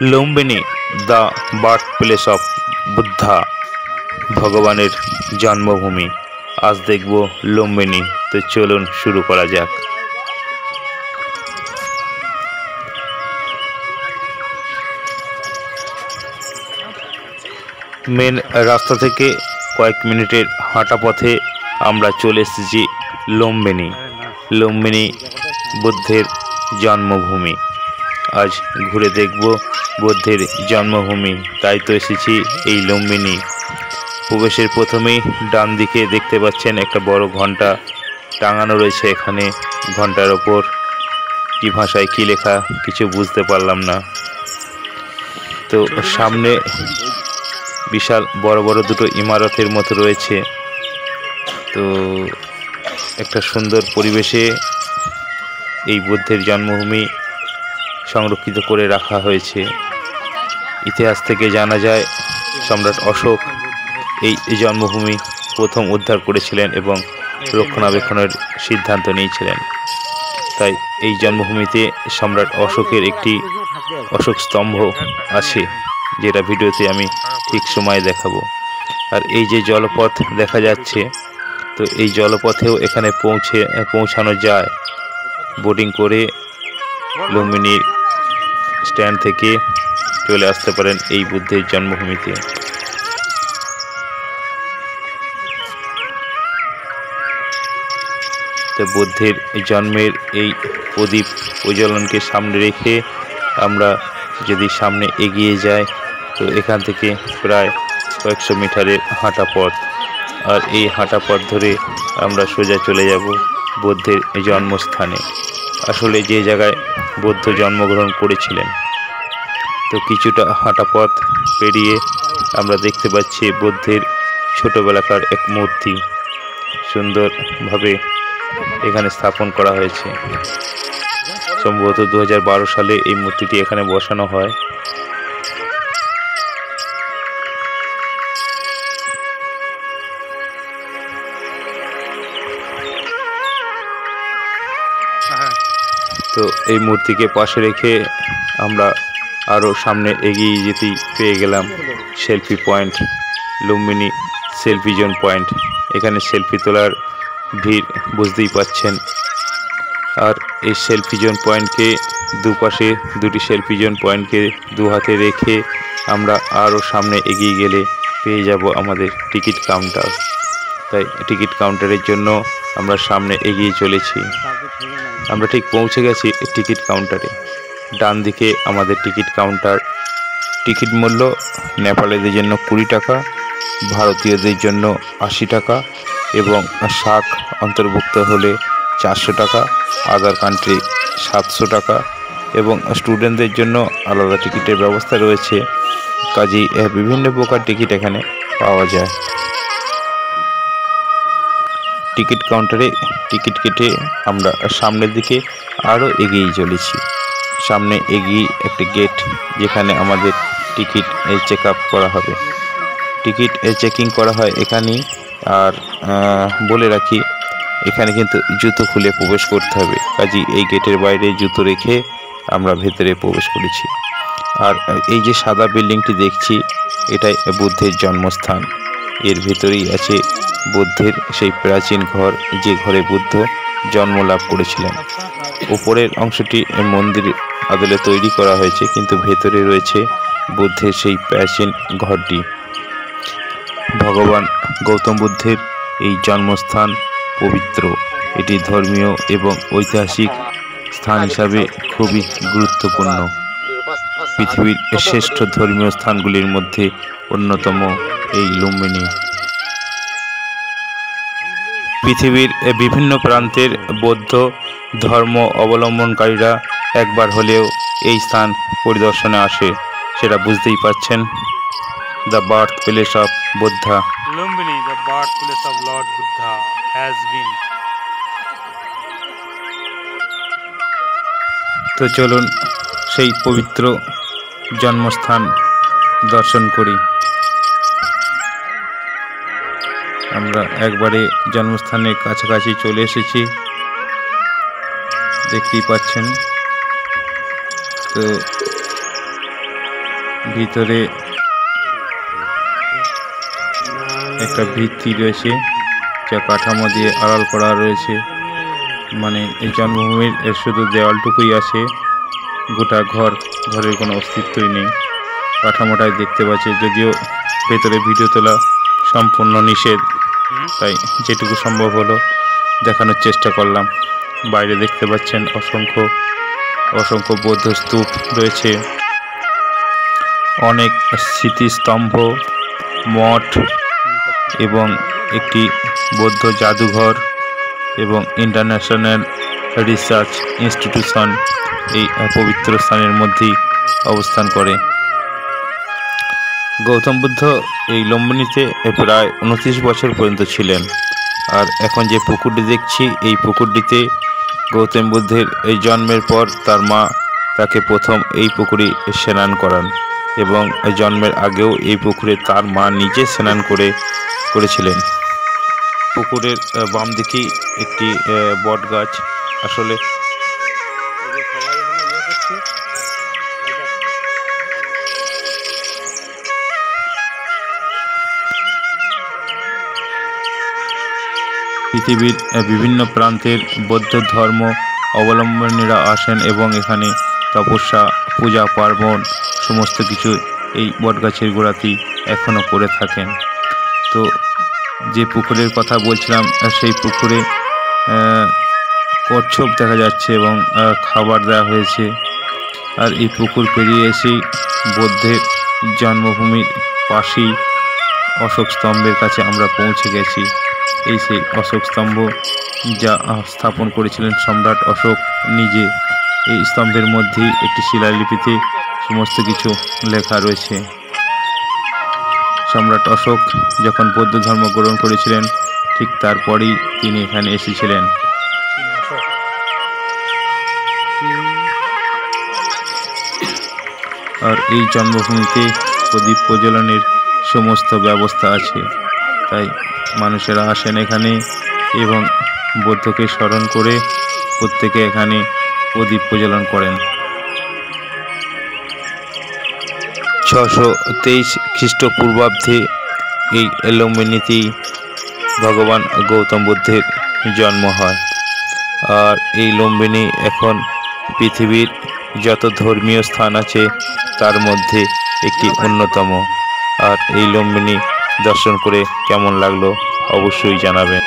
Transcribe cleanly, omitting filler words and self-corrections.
Lumbini the birth place of Buddha, ভগবানের জন্মভূমি। আজ দেখব লুম্বিনী। তো চলুন শুরু করা যাক। মেন রাস্তা থেকে কয়েক মিনিটের হাঁটা পথে আমরা চলে এসেছি লুম্বিনী। লুম্বিনী বুদ্ধের জন্মভূমি। আজ ঘুরে দেখব বুদ্ধের জন্মভূমি, তাই তো এসেছি এই লুম্বিনী। প্রবেশের প্রথমেই ডান দিকে দেখতে পাচ্ছেন একটা বড় ঘন্টা টাঙানো রয়েছে। এখানে ঘন্টার ওপর কি ভাষায় কি লেখা কিছু বুঝতে পারলাম না। তো সামনে বিশাল বড় বড় দুটো ইমারতের মতো রয়েছে। তো একটা সুন্দর পরিবেশে এই বুদ্ধের জন্মভূমি সংরক্ষিত করে রাখা হয়েছে। ইতিহাস থেকে জানা যায় সম্রাট অশোক এই জন্মভূমি প্রথম উদ্ধার করেছিলেন এবং রক্ষণাবেক্ষণের সিদ্ধান্ত নিয়েছিলেন। তাই এই জন্মভূমিতে সম্রাট অশোকের একটি অশোক স্তম্ভ আছে, যেটা ভিডিওতে আমি ঠিক সময় দেখাবো। আর এই যে জলপথ দেখা যাচ্ছে, তো এই জলপথেও এখানে পৌঁছানো যায়। বোটিং করে লুম্বিনীর স্ট্যান্ড থেকে চলে আসতে পারেন এই বুদ্ধের জন্মভূমিতে। তো বুদ্ধের জন্মের এই প্রদীপ প্রজ্বলনকে সামনে রেখে আমরা যদি সামনে এগিয়ে যাই, তো এখান থেকে প্রায় কয়েকশো মিটারের হাঁটা পথ। আর এই হাঁটা পথ ধরে আমরা সোজা চলে যাব বুদ্ধের জন্মস্থানে, আসলে যে জায়গায় বুদ্ধ জন্মগ্রহণ করেছিলেন। তো কিছুটা হাঁটা পথ পেরিয়ে আমরা দেখতে পাচ্ছি বুদ্ধের ছোটবেলাকার এক মূর্তি সুন্দরভাবে এখানে স্থাপন করা হয়েছে। সম্ভবত 2012 সালে এই মূর্তিটি এখানে বসানো হয়। তো এই মূর্তিকে পাশে রেখে আমরা আরও সামনে এগিয়ে যেতেই পেয়ে গেলাম selfie point, Lumbini selfie zone point. এখানে সেলফি তোলার ভিড় বুঝতেই পাচ্ছেন। আর এই সেলফি জোন পয়েন্টকে দুপাশে দুটি সেলফি জোন পয়েন্টকে দু হাতে রেখে আমরা আরও সামনে এগিয়ে গেলে পেয়ে যাব আমাদের টিকিট কাউন্টার। তাই টিকিট কাউন্টারের জন্য আমরা সামনে এগিয়ে চলেছি। আমরা ঠিক পৌঁছে গেছি টিকিট কাউন্টারে। ডান দিকে আমাদের টিকিট কাউন্টার। টিকিট মূল্য নেপালিদের জন্য 20 টাকা, ভারতীয়দের জন্য 80 টাকা এবং শাক অন্তর্ভুক্ত হলে 400 টাকা, আদার কান্ট্রি 700 টাকা এবং স্টুডেন্টদের জন্য আলাদা টিকিটের ব্যবস্থা রয়েছে। কাজেই বিভিন্ন প্রকার টিকিট এখানে পাওয়া যায়। টিকিট কাউন্টারে টিকিট কেটে আমরা সামনের দিকে আরও এগিয়ে চলেছি। সামনে এগিয়ে একটি গেট, যেখানে আমাদের টিকিট চেক আপ করা হবে। টিকিট চেকিং করা হয় এখানেই। আর বলে রাখি, এখানে কিন্তু জুতো খুলে প্রবেশ করতে হবে। কাজেই এই গেটের বাইরে জুতো রেখে আমরা ভেতরে প্রবেশ করেছি। আর এই যে সাদা বিল্ডিংটি দেখছি, এটাই বুদ্ধের জন্মস্থান। এর ভেতরেই আছে বুদ্ধের সেই প্রাচীন ঘর, যে ঘরে বুদ্ধ জন্ম লাভ করেছিলেন। উপরের অংশটি মন্দির আদলে তৈরি করা হয়েছে, কিন্তু ভেতরে রয়েছে বুদ্ধের সেই প্রাচীন ঘরটি। ভগবান গৌতম বুদ্ধের এই জন্মস্থান পবিত্র। এটি ধর্মীয় এবং ঐতিহাসিক স্থান হিসাবে খুবই গুরুত্বপূর্ণ। পৃথিবীর শ্রেষ্ঠ ধর্মীয় স্থানগুলির মধ্যে অন্যতম এই লুম্বিনী। পৃথিবীর বিভিন্ন প্রান্তের বৌদ্ধ ধর্ম অবলম্বনকারীরা একবার হলেও এই স্থান পরিদর্শনে আসে, সেটা বুঝতেই পাচ্ছেন। The birth place of Buddha. Lumbini, the birthplace of Lord Buddha, has been. তো চলুন সেই পবিত্র জন্মস্থান দর্শন করি। আমরা একবারে জন্মস্থানের কাছাকাছি চলে এসেছি, দেখতেই পাচ্ছেন। তো ভিতরে একটা ভিত্তি রয়েছে, যা কাঠামো দিয়ে আড়াল করা রয়েছে। মানে এই জন্মভূমির শুধু দেওয়ালটুকুই আছে, গোটা ঘরের কোনো অস্তিত্বই নেই। কাঠামোটাই দেখতে পাচ্ছি, যদিও ভেতরে ভিডিও তোলা সম্পূর্ণ নিষেধ, তাই যেটুকু সম্ভব হলো দেখানোর চেষ্টা করলাম। বাইরে দেখতে পাচ্ছেন অসংখ্য বৌদ্ধ স্তূপ রয়েছে, অনেক স্মৃতিস্তম্ভ, মঠ এবং একটি বৌদ্ধ জাদুঘর এবং ইন্টারন্যাশনাল রিসার্চ ইনস্টিটিউশন এই পবিত্র স্থানের মধ্যেই অবস্থান করে। গৌতম বুদ্ধ এই লুম্বিনীতে প্রায় 29 বছর পর্যন্ত ছিলেন। আর এখন যে পুকুরটি দেখছি, এই পুকুরটিতে গৌতম বুদ্ধের এই জন্মের পর তার মা তাকে প্রথম এই পুকুরে স্নান করান, এবং জন্মের আগেও এই পুকুরে তার মা নিজে স্নান করেছিলেন। পুকুরের বাম দিকে একটি বট গাছ। আসলে পৃথিবীর বিভিন্ন প্রান্তের বৌদ্ধ ধর্ম অবলম্বনীরা আসেন এবং এখানে তপস্যা, পূজা পার্বণ সমস্ত কিছু এই বটগাছের গোড়াতেই এখনও করে থাকেন। তো যে পুকুরের কথা বলছিলাম, সেই পুকুরে কচ্ছপ দেখা যাচ্ছে এবং খাবার দেওয়া হয়েছে। আর এই পুকুর পেরিয়ে এসেই বৌদ্ধের জন্মভূমির পাশেই অশোক স্তম্ভের কাছে আমরা পৌঁছে গেছি। এই সেই অশোক স্তম্ভ, যা স্থাপন করেছিলেন সম্রাট অশোক নিজে। এই স্তম্ভের মধ্যেই একটি শিলালিপিতে সমস্ত কিছু লেখা রয়েছে। সম্রাট অশোক যখন বৌদ্ধ ধর্ম গ্রহণ করেছিলেন, ঠিক তারপরেই তিনি এখানে এসেছিলেন। আর এই জন্মভূমিতে প্রদীপ প্রজ্বলনের সমস্ত ব্যবস্থা আছে, তাই মানুষেরা আসেন এখানে এবং বুদ্ধকে স্মরণ করে প্রত্যেকে এখানে প্রদীপ প্রজ্বলন করেন। 623 খ্রিস্টপূর্বাব্দে এই লুম্বিনীতেই ভগবান গৌতম বুদ্ধের জন্ম হয়। আর এই লুম্বিনী এখন পৃথিবীর যত ধর্মীয় স্থান আছে তার মধ্যে একটি অন্যতম। আর এই লুম্বিনী দর্শন করে কেমন লাগলো অবশ্যই জানাবেন।